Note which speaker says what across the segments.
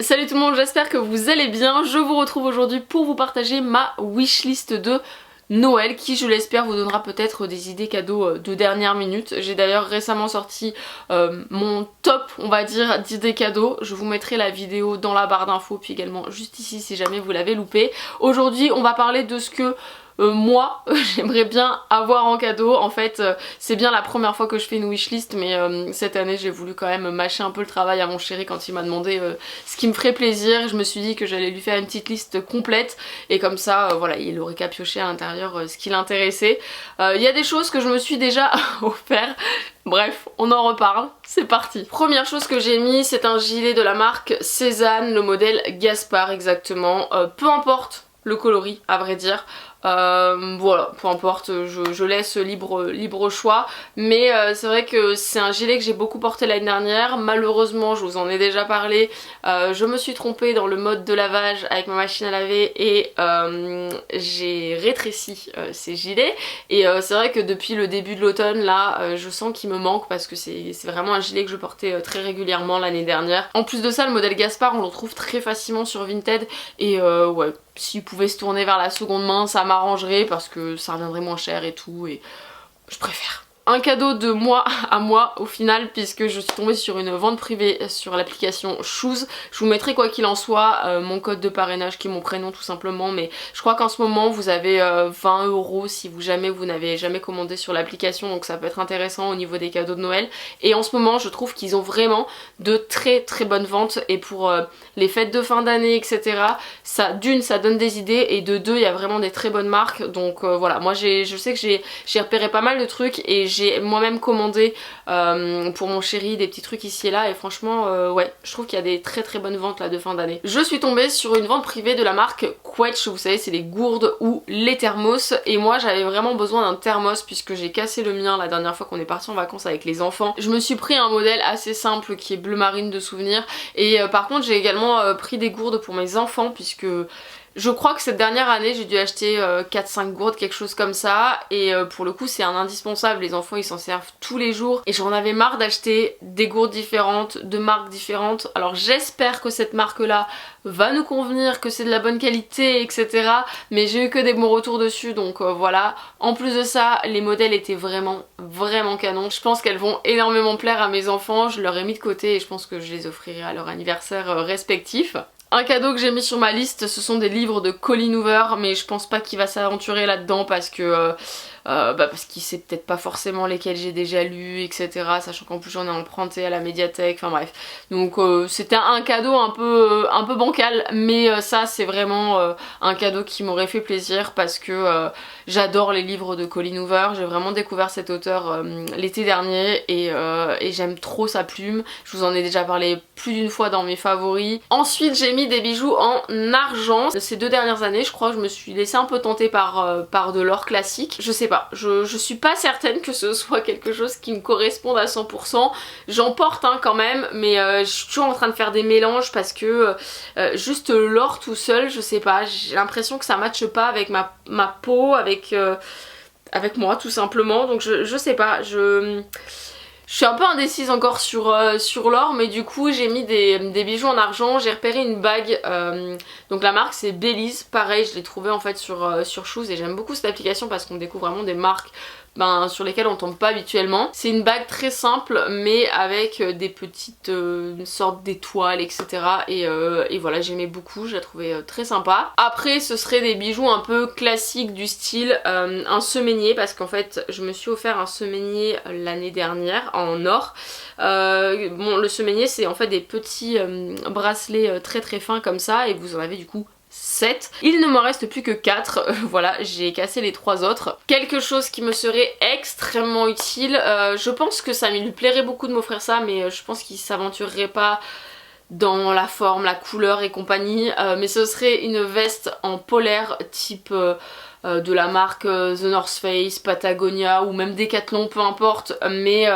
Speaker 1: Salut tout le monde, j'espère que vous allez bien. Je vous retrouve aujourd'hui pour vous partager ma wishlist de Noël qui, je l'espère, vous donnera peut-être des idées cadeaux de dernière minute. J'ai d'ailleurs récemment sorti mon top, on va dire, d'idées cadeaux. Je vous mettrai la vidéo dans la barre d'infos, puis également juste ici si jamais vous l'avez loupé. Aujourd'hui, on va parler de ce que moi j'aimerais bien avoir en cadeau. En fait c'est bien la première fois que je fais une wishlist, mais cette année j'ai voulu quand même mâcher un peu le travail à mon chéri quand il m'a demandé ce qui me ferait plaisir. Je me suis dit que j'allais lui faire une petite liste complète et comme ça voilà, il aurait qu'à piocher à l'intérieur ce qui l'intéressait. Il y a des choses que je me suis déjà offert. Bref, on en reparle, c'est parti. Première chose que j'ai mis, c'est un gilet de la marque Cézanne, le modèle Gaspard exactement. Peu importe le coloris à vrai dire. Voilà, peu importe, je laisse libre choix, mais c'est vrai que c'est un gilet que j'ai beaucoup porté l'année dernière. Malheureusement, je vous en ai déjà parlé, je me suis trompée dans le mode de lavage avec ma machine à laver et j'ai rétréci ces gilets, et c'est vrai que depuis le début de l'automne là, je sens qu'il me manque parce que c'est vraiment un gilet que je portais très régulièrement l'année dernière. En plus de ça, le modèle Gaspard on le retrouve très facilement sur Vinted et ouais, s'il pouvait se tourner vers la seconde main ça m'arrangerait parce que ça reviendrait moins cher et tout, et je préfère. Un cadeau de moi à moi au final, puisque je suis tombée sur une vente privée sur l'application Shoes. Je vous mettrai quoi qu'il en soit mon code de parrainage qui est mon prénom tout simplement, mais je crois qu'en ce moment vous avez 20 € si vous n'avez jamais commandé sur l'application, donc ça peut être intéressant au niveau des cadeaux de Noël. Et en ce moment je trouve qu'ils ont vraiment de très très bonnes ventes, et pour les fêtes de fin d'année etc, ça d'une ça donne des idées, et de deux il y a vraiment des très bonnes marques. Donc voilà, moi je sais que j'ai repéré pas mal de trucs, et j'ai moi-même commandé pour mon chéri des petits trucs ici et là, et franchement ouais, je trouve qu'il y a des très très bonnes ventes là de fin d'année. Je suis tombée sur une vente privée de la marque Quetch, vous savez c'est les gourdes ou les thermos, et moi j'avais vraiment besoin d'un thermos puisque j'ai cassé le mien la dernière fois qu'on est parti en vacances avec les enfants. Je me suis pris un modèle assez simple qui est bleu marine de souvenir, et par contre j'ai également pris des gourdes pour mes enfants puisque je crois que cette dernière année j'ai dû acheter 4-5 gourdes, quelque chose comme ça, et pour le coup c'est un indispensable, les enfants ils s'en servent tous les jours et j'en avais marre d'acheter des gourdes différentes, de marques différentes. Alors j'espère que cette marque là va nous convenir, que c'est de la bonne qualité etc, mais j'ai eu que des bons retours dessus, donc voilà. En plus de ça les modèles étaient vraiment canon, je pense qu'elles vont énormément plaire à mes enfants, je leur ai mis de côté et je pense que je les offrirai à leur anniversaire respectif. Un cadeau que j'ai mis sur ma liste, ce sont des livres de Colleen Hoover, mais je pense pas qu'il va s'aventurer là-dedans parce que parce qu'il sait peut-être pas forcément lesquels j'ai déjà lus etc, sachant qu'en plus j'en ai emprunté à la médiathèque, enfin bref. Donc c'était un cadeau un peu bancal, mais ça c'est vraiment un cadeau qui m'aurait fait plaisir parce que j'adore les livres de Colleen Hoover. J'ai vraiment découvert cet auteur l'été dernier et j'aime trop sa plume. Je vous en ai déjà parlé plus d'une fois dans mes favoris. Ensuite j'ai mis des bijoux en argent. Ces 2 dernières années je crois que je me suis laissée un peu tenter par de l'or classique. Je sais pas, je suis pas certaine que ce soit quelque chose qui me corresponde à 100%. J'en porte quand même, mais je suis toujours en train de faire des mélanges parce que juste l'or tout seul, je sais pas, j'ai l'impression que ça matche pas avec ma peau, avec moi tout simplement. Donc je sais pas, je suis un peu indécise encore sur l'or, mais du coup j'ai mis des bijoux en argent. J'ai repéré une bague, donc la marque c'est Belize, pareil je l'ai trouvée en fait sur Shoes, et j'aime beaucoup cette application parce qu'on découvre vraiment des marques sur lesquelles on tombe pas habituellement. C'est une bague très simple mais avec des petites sortes d'étoiles etc, et voilà, j'aimais beaucoup, je la trouvais très sympa. Après ce serait des bijoux un peu classiques du style un semainier, parce qu'en fait je me suis offert un semainier l'année dernière en or. Bon, le semainier c'est en fait des petits bracelets très fins comme ça, et vous en avez du coup 7. Il ne m'en reste plus que 4, voilà, j'ai cassé les 3 autres. Quelque chose qui me serait extrêmement utile, je pense que ça lui plairait beaucoup de m'offrir ça, mais je pense qu'il s'aventurerait pas dans la forme, la couleur et compagnie, mais ce serait une veste en polaire type de la marque The North Face, Patagonia ou même Decathlon, peu importe, mais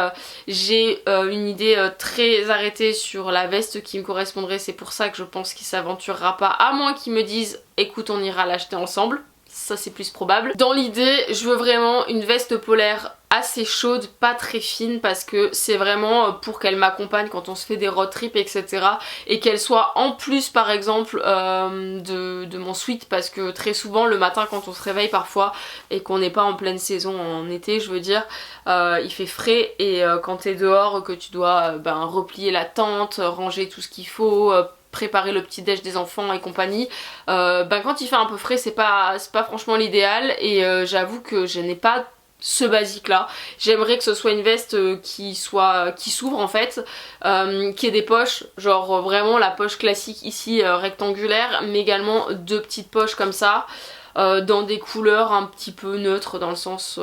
Speaker 1: j'ai une idée très arrêtée sur la veste qui me correspondrait. C'est pour ça que je pense qu'il s'aventurera pas, à moins qu'il me dise écoute on ira l'acheter ensemble, ça c'est plus probable. Dans l'idée je veux vraiment une veste polaire assez chaude, pas très fine, parce que c'est vraiment pour qu'elle m'accompagne quand on se fait des road trips, etc. Et qu'elle soit en plus par exemple de mon sweat, parce que très souvent le matin quand on se réveille parfois et qu'on n'est pas en pleine saison en été je veux dire, il fait frais et quand t'es dehors que tu dois replier la tente, ranger tout ce qu'il faut, préparer le petit déj des enfants et compagnie, quand il fait un peu frais c'est pas franchement l'idéal et j'avoue que je n'ai pas ce basique là. J'aimerais que ce soit une veste qui s'ouvre en fait, qui ait des poches, genre vraiment la poche classique ici rectangulaire, mais également deux petites poches comme ça, dans des couleurs un petit peu neutres, dans le sens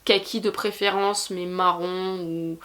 Speaker 1: kaki de préférence, mais marron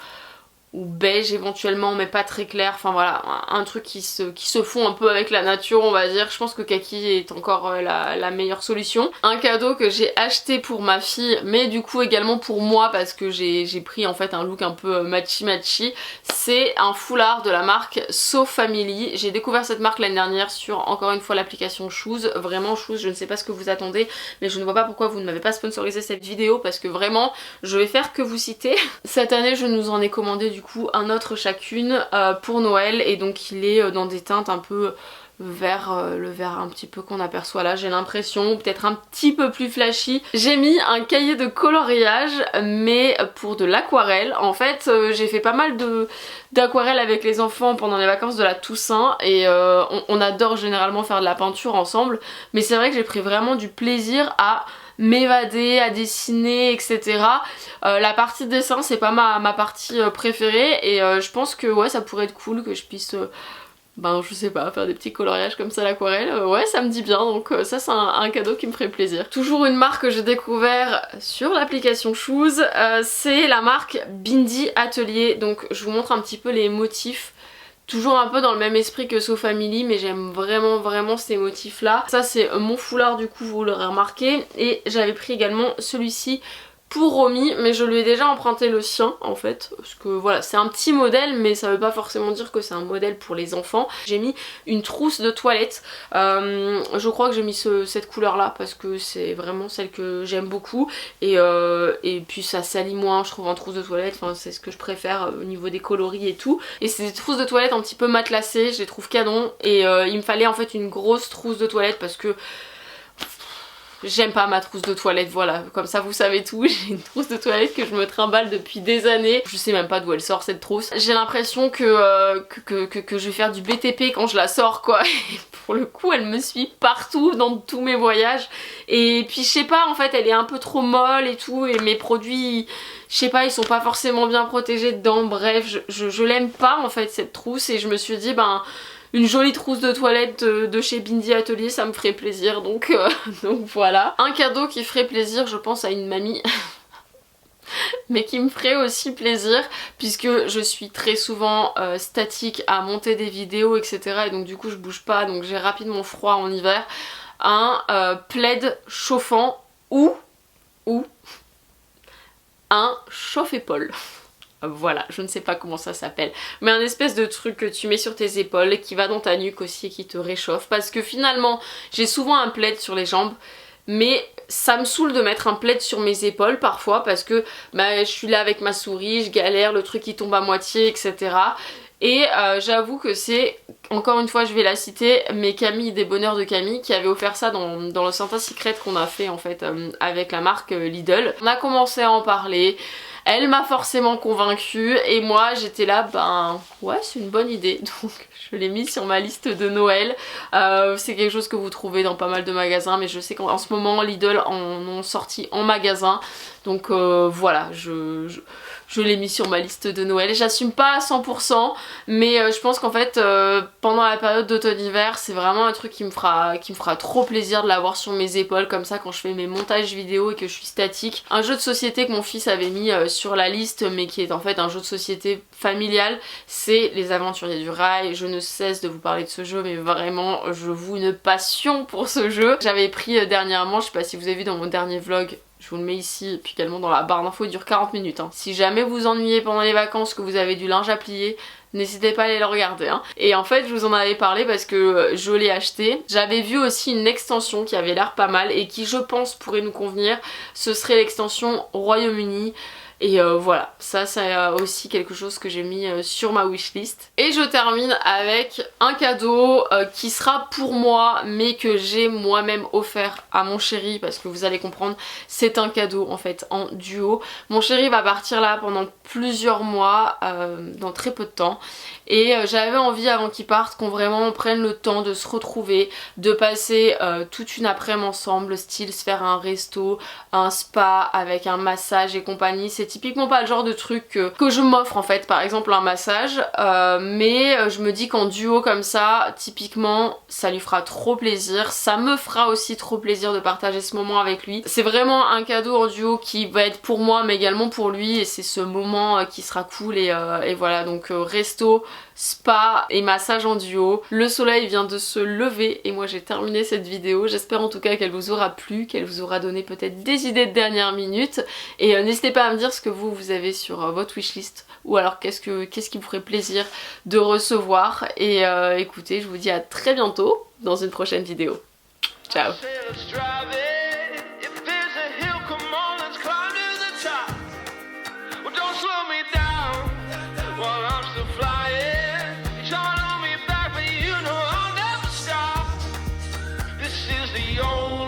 Speaker 1: ou beige éventuellement, mais pas très clair. Enfin voilà, un truc qui se fond un peu avec la nature on va dire. Je pense que kaki est encore la meilleure solution. Un cadeau que j'ai acheté pour ma fille, mais du coup également pour moi parce que j'ai pris en fait un look un peu matchy, c'est un foulard de la marque So Family. J'ai découvert cette marque l'année dernière sur encore une fois l'application Shoes. Vraiment Shoes, je ne sais pas ce que vous attendez, mais je ne vois pas pourquoi vous ne m'avez pas sponsorisé cette vidéo parce que vraiment je vais faire que vous citer. Cette année je nous en ai commandé du coup un autre chacune pour Noël et donc il est dans des teintes un peu vert, le vert un petit peu qu'on aperçoit là j'ai l'impression, peut-être un petit peu plus flashy. J'ai mis un cahier de coloriage mais pour de l'aquarelle. En fait j'ai fait pas mal d'aquarelle avec les enfants pendant les vacances de la Toussaint et on adore généralement faire de la peinture ensemble, mais c'est vrai que j'ai pris vraiment du plaisir à m'évader, à dessiner, etc. La partie dessin c'est pas ma partie préférée et je pense que ouais ça pourrait être cool que je puisse je sais pas, faire des petits coloriages comme ça à l'aquarelle, ouais ça me dit bien, donc ça c'est un cadeau qui me ferait plaisir. Toujours une marque que j'ai découvert sur l'application Shoes, c'est la marque Bindi Atelier, donc je vous montre un petit peu les motifs. Toujours un peu dans le même esprit que So Family, mais j'aime vraiment ces motifs là. Ça c'est mon foulard du coup, vous l'aurez remarqué, et j'avais pris également celui-ci pour Romy, mais je lui ai déjà emprunté le sien en fait, parce que voilà c'est un petit modèle mais ça veut pas forcément dire que c'est un modèle pour les enfants. J'ai mis une trousse de toilette, je crois que j'ai mis cette couleur là parce que c'est vraiment celle que j'aime beaucoup et puis ça salit moins je trouve en trousse de toilette, enfin c'est ce que je préfère au niveau des coloris et tout. Et c'est des trousses de toilette un petit peu matelassées, je les trouve canon et il me fallait en fait une grosse trousse de toilette parce que j'aime pas ma trousse de toilette, voilà, comme ça vous savez tout. J'ai une trousse de toilette que je me trimballe depuis des années. Je sais même pas d'où elle sort cette trousse. J'ai l'impression que je vais faire du BTP quand je la sors quoi. Et pour le coup elle me suit partout dans tous mes voyages. Et puis je sais pas, en fait elle est un peu trop molle et tout. Et mes produits, je sais pas, ils sont pas forcément bien protégés dedans. Bref, je l'aime pas en fait cette trousse. Et je me suis dit une jolie trousse de toilette de chez Bindi Atelier, ça me ferait plaisir, donc voilà. Un cadeau qui ferait plaisir, je pense, à une mamie, mais qui me ferait aussi plaisir, puisque je suis très souvent statique à monter des vidéos, etc. Et donc du coup je bouge pas, donc j'ai rapidement froid en hiver. Un plaid chauffant ou un chauffe-épaule. Voilà, je ne sais pas comment ça s'appelle, mais un espèce de truc que tu mets sur tes épaules qui va dans ta nuque aussi et qui te réchauffe, parce que finalement j'ai souvent un plaid sur les jambes mais ça me saoule de mettre un plaid sur mes épaules parfois parce que je suis là avec ma souris, je galère, le truc qui tombe à moitié, etc. Et j'avoue que c'est, encore une fois je vais la citer, mais Camille des Bonheurs de Camille qui avait offert ça dans le Santa Secret qu'on a fait en fait avec la marque Lidl. On a commencé à en parler, elle m'a forcément convaincue et moi j'étais là, ouais c'est une bonne idée, donc je l'ai mis sur ma liste de Noël. C'est quelque chose que vous trouvez dans pas mal de magasins, mais je sais qu'en ce moment Lidl en ont sorti en magasin, donc voilà, je l'ai mis sur ma liste de Noël. J'assume pas à 100%, mais je pense qu'en fait pendant la période d'automne-hiver c'est vraiment un truc qui me fera trop plaisir de l'avoir sur mes épaules comme ça quand je fais mes montages vidéo et que je suis statique. Un jeu de société que mon fils avait mis sur la liste mais qui est en fait un jeu de société familial, c'est Les Aventuriers du Rail. Je ne cesse de vous parler de ce jeu, mais vraiment je voue une passion pour ce jeu. J'avais pris dernièrement, je sais pas si vous avez vu dans mon dernier vlog Je vous le mets ici et puis également dans la barre d'infos, il dure 40 minutes. Hein. Si jamais vous vous ennuyez pendant les vacances, que vous avez du linge à plier, n'hésitez pas à aller le regarder. Hein. Et en fait je vous en avais parlé parce que je l'ai acheté. J'avais vu aussi une extension qui avait l'air pas mal et qui je pense pourrait nous convenir. Ce serait l'extension Royaume-Uni. Et voilà, ça c'est aussi quelque chose que j'ai mis sur ma wishlist. Et je termine avec un cadeau qui sera pour moi mais que j'ai moi-même offert à mon chéri parce que vous allez comprendre, c'est un cadeau en fait en duo. Mon chéri va partir là pendant plusieurs mois, dans très peu de temps. Et j'avais envie avant qu'il parte qu'on vraiment prenne le temps de se retrouver, de passer toute une après-midi ensemble, style se faire un resto, un spa avec un massage et compagnie. C'est typiquement pas le genre de truc que je m'offre en fait, par exemple un massage, mais je me dis qu'en duo comme ça, typiquement ça lui fera trop plaisir, ça me fera aussi trop plaisir de partager ce moment avec lui. C'est vraiment un cadeau en duo qui va être pour moi mais également pour lui et c'est ce moment qui sera cool et voilà donc resto, spa et massage en duo. Le soleil vient de se lever et moi j'ai terminé cette vidéo. J'espère en tout cas qu'elle vous aura plu, qu'elle vous aura donné peut-être des idées de dernière minute et n'hésitez pas à me dire ce que vous avez sur votre wishlist ou alors qu'est-ce qui vous ferait plaisir de recevoir et écoutez, je vous dis à très bientôt dans une prochaine vidéo. Ciao.
Speaker 2: The only